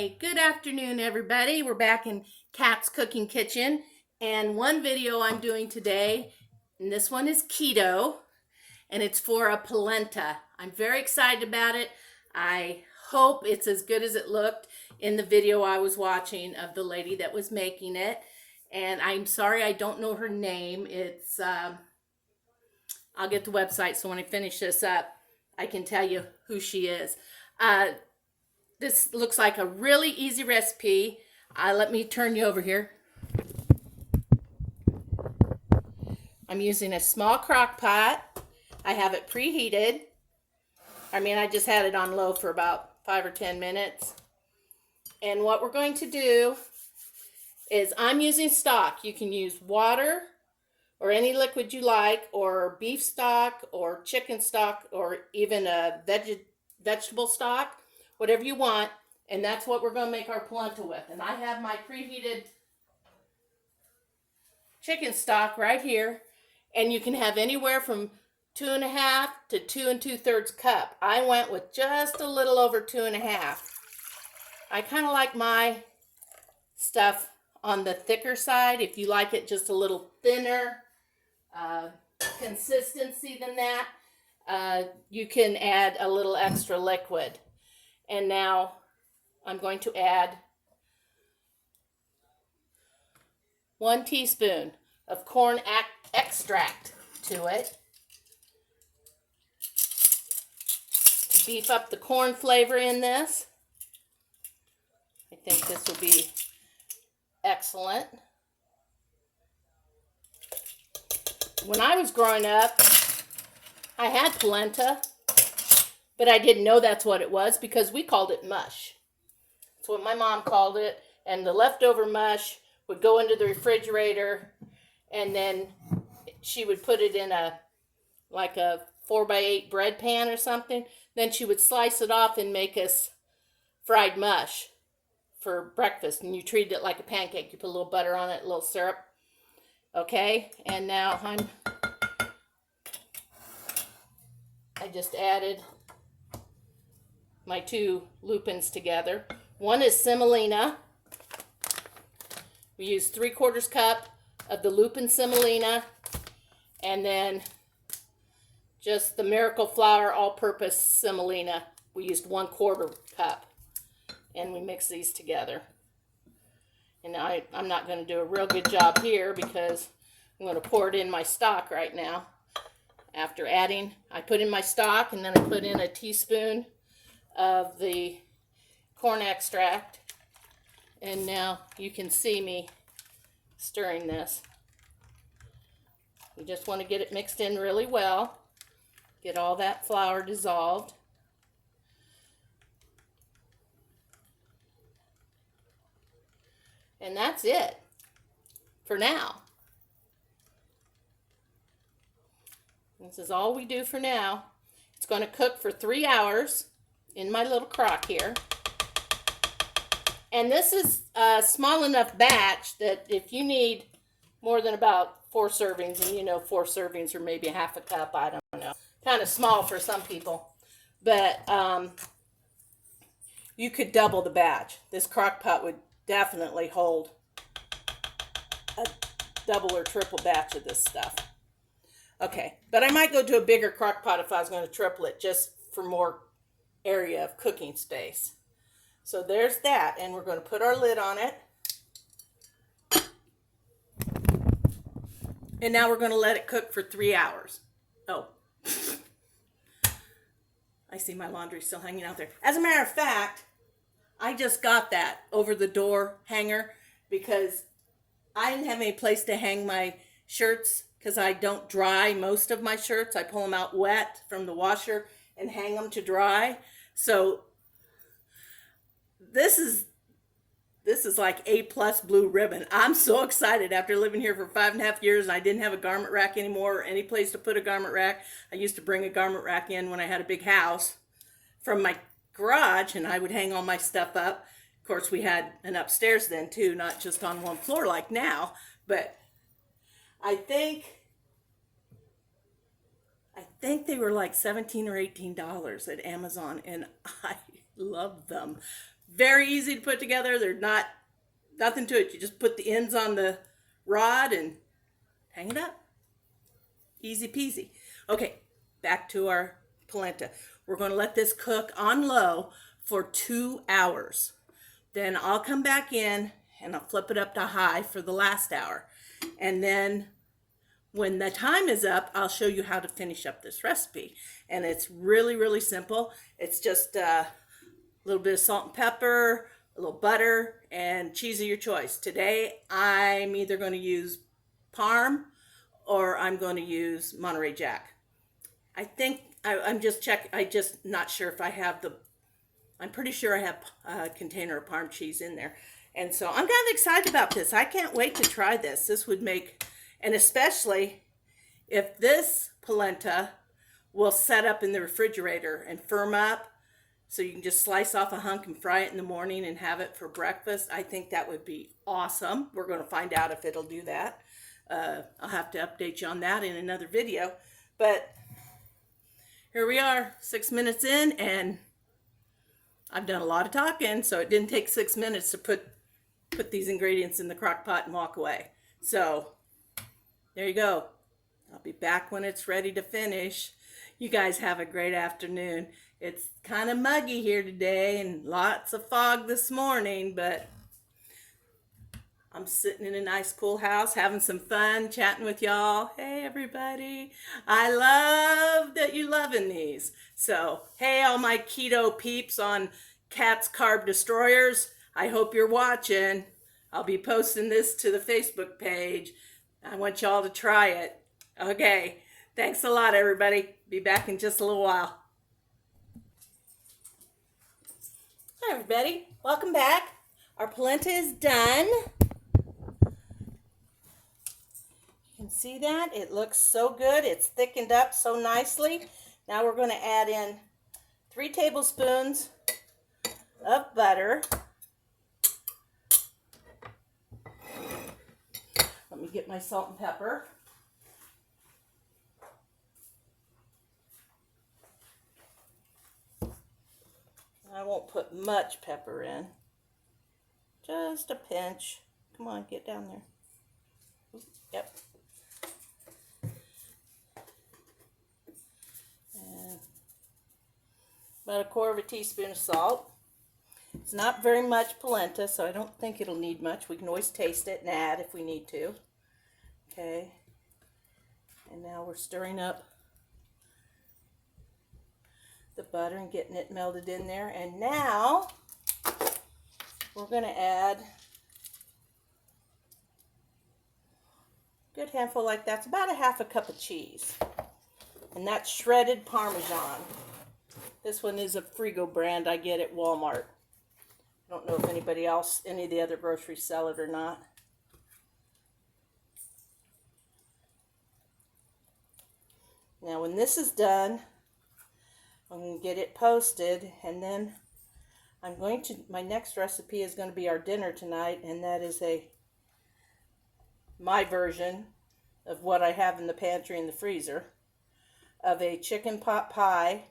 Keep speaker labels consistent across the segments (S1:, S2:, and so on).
S1: Hey, good afternoon, everybody. We're back in Kat's Cooking Kitchen, and one video I'm doing today, and this one is keto, and it's for a polenta. I'm very excited about it. I hope it's as good as it looked in the video I was watching of the lady that was making it. And I'm sorry I don't know her name. I'll get the website so when I finish this up, I can tell you who she is. This looks like a really easy recipe. Let me turn you over here. I'm using a small crock pot. I have it preheated. I just had it on low for about 5 or 10 minutes. And what we're going to do is I'm using stock. You can use water or any liquid you like, or beef stock or chicken stock, or even a vegetable stock, whatever you want. And that's what we're going to make our polenta with. And I have my preheated chicken stock right here. And you can have anywhere from 2.5 to 2 2/3 cup. I went with just a little over 2.5. I kind of like my stuff on the thicker side. If you like it just a little thinner consistency than that, you can add a little extra liquid. And now I'm going to add 1 teaspoon of corn extract to it to beef up the corn flavor in this. I think this will be excellent. When I was growing up, I had polenta, but I didn't know that's what it was because we called it mush. That's what my mom called it. And the leftover mush would go into the refrigerator, and then she would put it in a 4x8 bread pan or something. Then she would slice it off and make us fried mush for breakfast. And you treated it like a pancake. You put a little butter on it, a little syrup. Okay, and now I just added my 2 lupins together. One is semolina. We use 3/4 cup of the lupin semolina, and then just the Miracle Flour all-purpose semolina. We used 1/4 cup, and we mix these together. And I'm not going to do a real good job here because I'm going to pour it in my stock right now. After adding, I put in my stock, and then I put in a teaspoon of the corn extract. And now you can see me stirring this. We just want to get it mixed in really well. Get all that flour dissolved. And that's it for now. This is all we do for now. It's going to cook for 3 hours in my little crock here. And this is a small enough batch that if you need more than about 4 servings, and 4 servings or maybe half a cup, I don't know. Kind of small for some people. But you could double the batch. This crock pot would definitely hold a double or triple batch of this stuff. Okay, but I might go to a bigger crock pot if I was going to triple it, just for more area of cooking space. So there's that, and we're going to put our lid on it. And now we're going to let it cook for 3 hours. Oh, I see my laundry still hanging out there. As a matter of fact, I just got that over the door hanger because I didn't have any place to hang my shirts because I don't dry most of my shirts. I pull them out wet from the washer and hang them to dry. So this is like A+ blue ribbon. I'm so excited after living here for 5.5 years and I didn't have a garment rack anymore or any place to put a garment rack. I used to bring a garment rack in when I had a big house from my garage, and I would hang all my stuff up. Of course, we had an upstairs then too, not just on one floor like now. But I think they were like $17 or $18 at Amazon, and I love them. Very easy to put together. They're nothing to it. You just put the ends on the rod and hang it up. Easy peasy. Okay, back to our polenta. We're going to let this cook on low for 2 hours. Then I'll come back in and I'll flip it up to high for the last hour. And then when the time is up, I'll show you how to finish up this recipe. And it's really, really simple. It's just a little bit of salt and pepper, a little butter, and cheese of your choice. Today, I'm either going to use Parm or I'm going to use Monterey Jack. I think I'm just not sure if I have I'm pretty sure I have a container of Parm cheese in there. And so I'm kind of excited about this. I can't wait to try this. This would make, and especially if this polenta will set up in the refrigerator and firm up so you can just slice off a hunk and fry it in the morning and have it for breakfast. I think that would be awesome. We're going to find out if it'll do that. I'll have to update you on that in another video. But here we are, 6 minutes in, and I've done a lot of talking, so it didn't take 6 minutes to put these ingredients in the crock pot and walk away. So there you go. I'll be back when it's ready to finish. You guys have a great afternoon. It's kind of muggy here today and lots of fog this morning, but I'm sitting in a nice cool house having some fun chatting with y'all. Hey everybody, I love that you're loving these. So hey, all my keto peeps on Cat's Carb Destroyers, I hope you're watching. I'll be posting this to the Facebook page. I want y'all to try it. Okay, thanks a lot everybody. Be back in just a little while. Hi everybody, welcome back. Our polenta is done. You can see that? It looks so good. It's thickened up so nicely. Now we're going to add in 3 tablespoons of butter. Let me get my salt and pepper. I won't put much pepper in. Just a pinch. Come on, get down there. Yep. And about 1/4 teaspoon of salt. It's not very much polenta, so I don't think it'll need much. We can always taste it and add if we need to. Okay. And now we're stirring up the butter and getting it melted in there. And now we're going to add a good handful like that's about 1/2 cup of cheese. And that's shredded Parmesan. This one is a Frigo brand I get at Walmart. I don't know if anybody else, any of the other groceries sell it or not. Now when this is done, I'm going to get it posted, and then my next recipe is going to be our dinner tonight, and that is my version of what I have in the pantry and the freezer of a chicken pot pie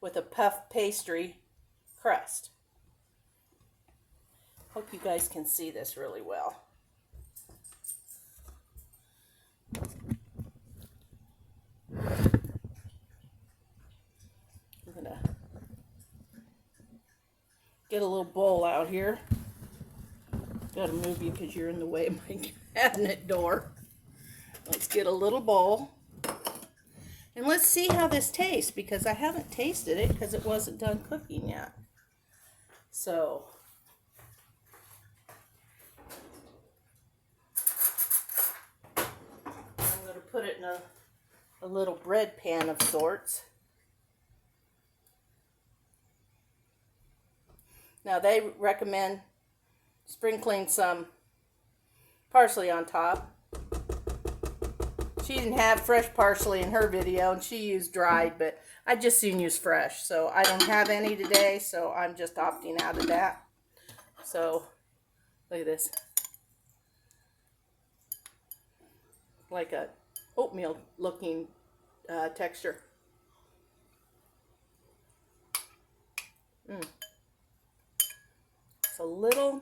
S1: with a puff pastry crust. Hope you guys can see this really well. I'm gonna get a little bowl out here. Gotta move you because you're in the way of my cabinet door. Let's get a little bowl. And let's see how this tastes, because I haven't tasted it because it wasn't done cooking yet. So I'm going to put it in a little bread pan of sorts. Now they recommend sprinkling some parsley on top. She didn't have fresh parsley in her video, and she used dried, but I just soon use fresh. So I don't have any today, so I'm just opting out of that. So look at this. Like a oatmeal looking texture. It's a little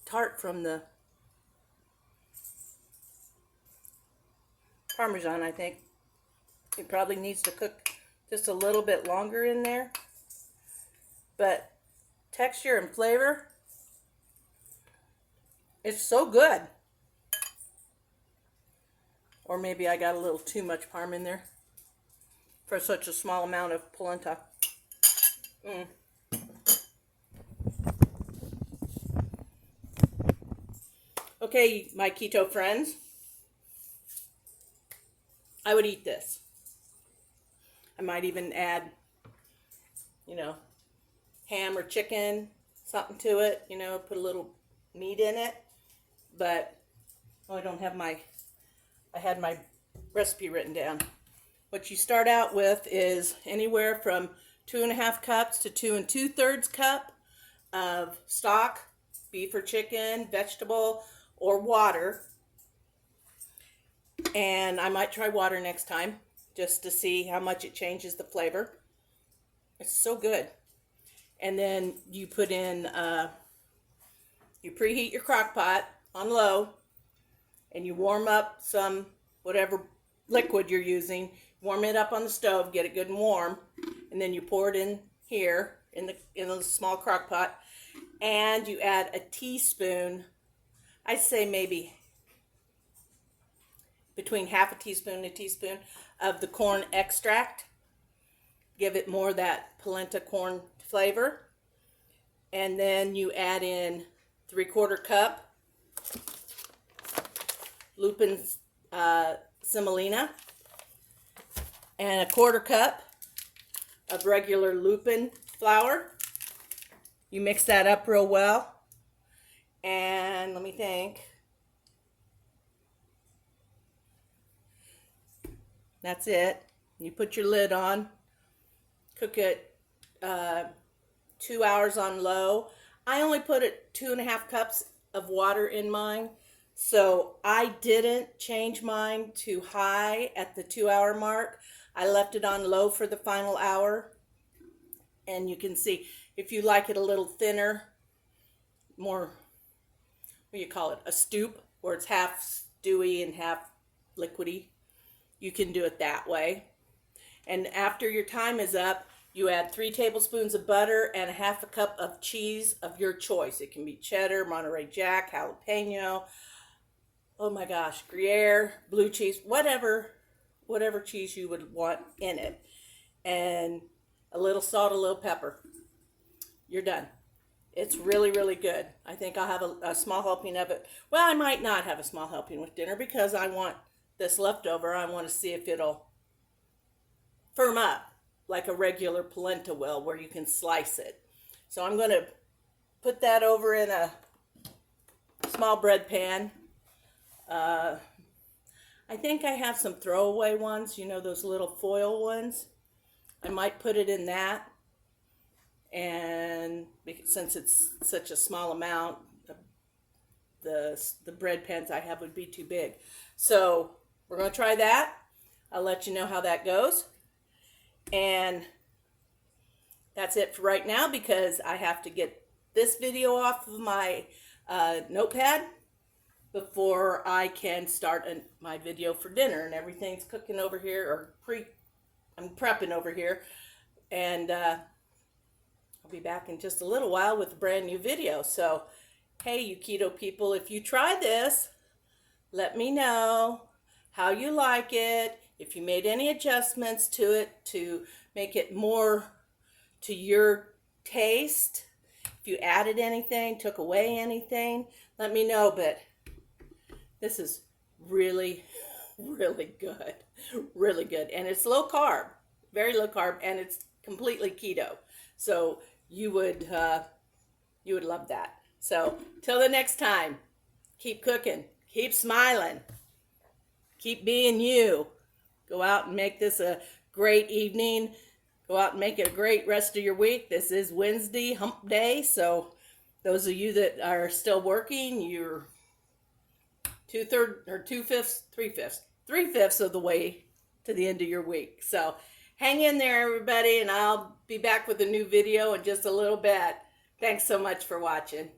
S1: tart from the Parmesan, I think. It probably needs to cook just a little bit longer in there. But texture and flavor, it's so good. Or maybe I got a little too much parm in there for such a small amount of polenta. Okay, my keto friends, I would eat this. I might even add, ham or chicken, something to it, put a little meat in it. But, I had my recipe written down. What you start out with is anywhere from 2.5 cups to 2 2/3 cup of stock, beef or chicken, vegetable, or water. And I might try water next time just to see how much it changes the flavor. It's so good. And then you put in, you preheat your crock pot on low, and you warm up some whatever liquid you're using. Warm it up on the stove, get it good and warm, and then you pour it in here in a small crock pot, and you add a teaspoon. I'd say maybe between half a teaspoon and a teaspoon of the corn extract. Give it more that polenta corn flavor. And then you add in 3/4 cup lupin semolina and 1/4 cup of regular lupin flour. You mix that up real well. And let me think. That's it. You put your lid on. Cook it 2 hours on low. I only put 2.5 cups of water in mine, so I didn't change mine to high at the 2-hour mark. I left it on low for the final hour, and you can see if you like it a little thinner, more, what do you call it, a stoop, where it's half stewy and half liquidy. You can do it that way. And after your time is up, you add 3 tablespoons of butter and 1/2 cup of cheese of your choice. It can be cheddar, Monterey Jack, jalapeno, oh my gosh, Gruyere, blue cheese, whatever cheese you would want in it. And a little salt, a little pepper. You're done. It's really, really good. I think I'll have a small helping of it. Well, I might not have a small helping with dinner because I want this leftover. I want to see if it'll firm up like a regular polenta will, where you can slice it. So I'm going to put that over in a small bread pan. I think I have some throwaway ones, those little foil ones. I might put it in that. And since it's such a small amount, the bread pans I have would be too big. So we're going to try that. I'll let you know how that goes. And that's it for right now, because I have to get this video off of my notepad before I can start my video for dinner. And everything's cooking over here, I'm prepping over here. And I'll be back in just a little while with a brand new video. So, hey, you keto people, if you try this, let me know how you like it. If you made any adjustments to it to make it more to your taste, if you added anything, took away anything, let me know. But this is really, really good. Really good. And it's low carb, very low carb, and it's completely keto. So you would love that. So till the next time, keep cooking, keep smiling, keep being you. Go out and make this a great evening. Go out and make it a great rest of your week. This is Wednesday, hump day. So those of you that are still working, you're 3/5 of the way to the end of your week. So Hang in there, everybody, and I'll be back with a new video in just a little bit. Thanks so much for watching.